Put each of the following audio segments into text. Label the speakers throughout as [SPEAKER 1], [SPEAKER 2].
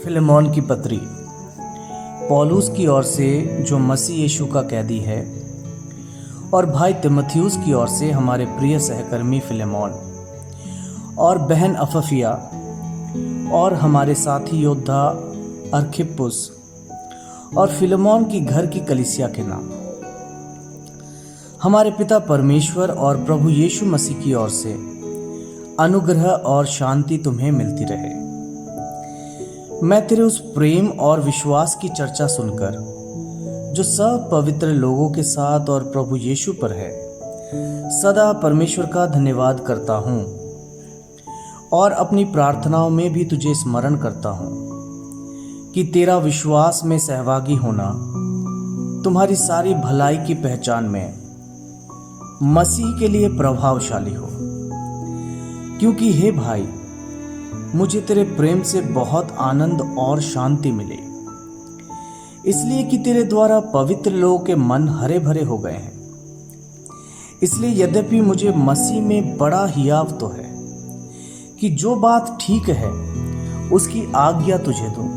[SPEAKER 1] Philemon की पत्री पौलुस की ओर से जो मसीह यीशु का कैदी है, और भाई तीमुथियुस की ओर से हमारे प्रिय सहकर्मी फिलेमोन और बहन अफफिया और हमारे साथी योद्धा अर्खिप्पुस और फिलेमोन की घर की कलीसिया के नाम। हमारे पिता परमेश्वर और प्रभु यीशु मसीह की ओर से अनुग्रह और शांति तुम्हें मिलती रहे। मैं तेरे उस प्रेम और विश्वास की चर्चा सुनकर जो सब पवित्र लोगों के साथ और प्रभु यीशु पर है, सदा परमेश्वर का धन्यवाद करता हूँ और अपनी प्रार्थनाओं में भी तुझे स्मरण करता हूँ कि तेरा विश्वास में सहभागी होना तुम्हारी सारी भलाई की पहचान में मसीह के लिए प्रभावशाली हो। क्योंकि हे भाई, मुझे तेरे प्रेम से बहुत आनंद और शांति मिली, इसलिए कि तेरे द्वारा पवित्र लोगों के मन हरे भरे हो गए हैं। इसलिए यद्यपि मुझे मसीह में बड़ा हियाव तो है कि जो बात ठीक है उसकी आज्ञा तुझे दूं,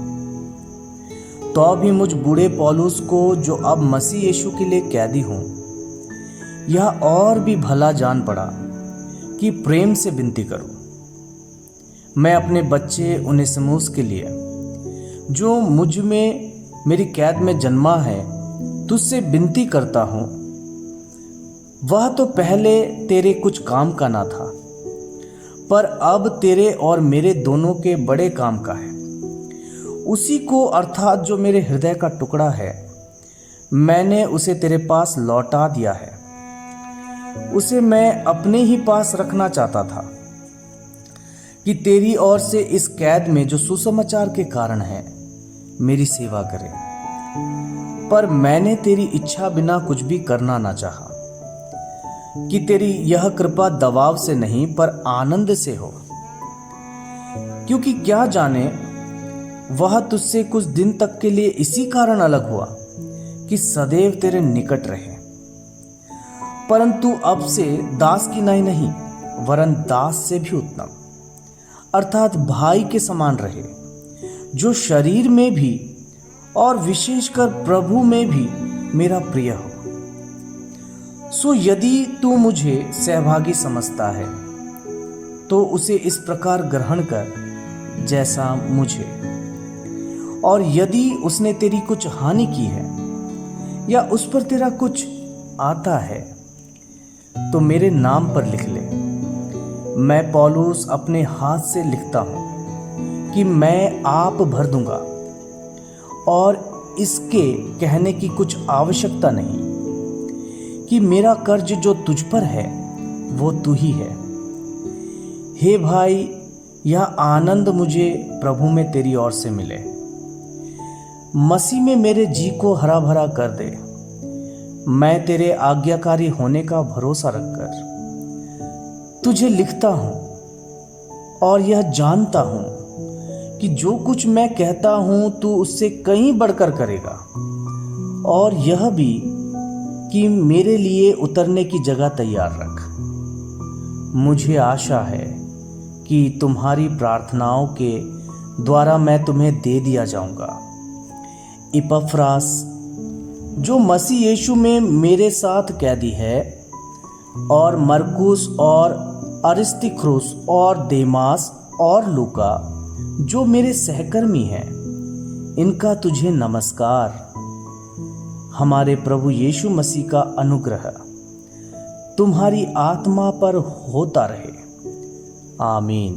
[SPEAKER 1] तो भी मुझ बूढ़े पौलुस को, जो अब मसीह यीशु के लिए कैदी हूं, यह और भी भला जान पड़ा कि प्रेम से विनती करूं। मैं अपने बच्चे उनेसिमुस के लिए, जो मुझ में मेरी कैद में जन्मा है, तुझसे विनती करता हूं। वह तो पहले तेरे कुछ काम का ना था, पर अब तेरे और मेरे दोनों के बड़े काम का है। उसी को, अर्थात जो मेरे हृदय का टुकड़ा है, मैंने उसे तेरे पास लौटा दिया है। उसे मैं अपने ही पास रखना चाहता था कि तेरी ओर से इस कैद में जो सुसमाचार के कारण है, मेरी सेवा करे। पर मैंने तेरी इच्छा बिना कुछ भी करना ना चाहा कि तेरी यह कृपा दबाव से नहीं पर आनंद से हो। क्योंकि क्या जाने, वह तुझसे कुछ दिन तक के लिए इसी कारण अलग हुआ कि सदैव तेरे निकट रहे। परंतु अब से दास की नाई नहीं, वरन दास से भी उत्तम, अर्थात भाई के समान रहे, जो शरीर में भी और विशेषकर प्रभु में भी मेरा प्रिय हो। सो यदि तू मुझे सहभागी समझता है, तो उसे इस प्रकार ग्रहण कर जैसा मुझे। और यदि उसने तेरी कुछ हानि की है या उस पर तेरा कुछ आता है, तो मेरे नाम पर लिख ले। मैं पौलुस अपने हाथ से लिखता हूं कि मैं आप भर दूंगा, और इसके कहने की कुछ आवश्यकता नहीं कि मेरा कर्ज जो तुझ पर है वो तू ही है। हे भाई, यह आनंद मुझे प्रभु में तेरी ओर से मिले। मसीह में मेरे जी को हरा भरा कर दे। मैं तेरे आज्ञाकारी होने का भरोसा रखकर तुझे लिखता हूं, और यह जानता हूं कि जो कुछ मैं कहता हूं तू उससे कहीं बढ़कर करेगा, और यह भी कि मेरे लिए उतरने की जगह तैयार रख। मुझे आशा है कि तुम्हारी प्रार्थनाओं के द्वारा मैं तुम्हें दे दिया जाऊंगा। इपफ्रास, जो मसीह यीशु में मेरे साथ कैदी है, और मरकुस और अरिस्तर्खुस और देमास और लूका, जो मेरे सहकर्मी हैं, इनका तुझे नमस्कार। हमारे प्रभु यीशु मसीह का अनुग्रह तुम्हारी आत्मा पर होता रहे। आमीन।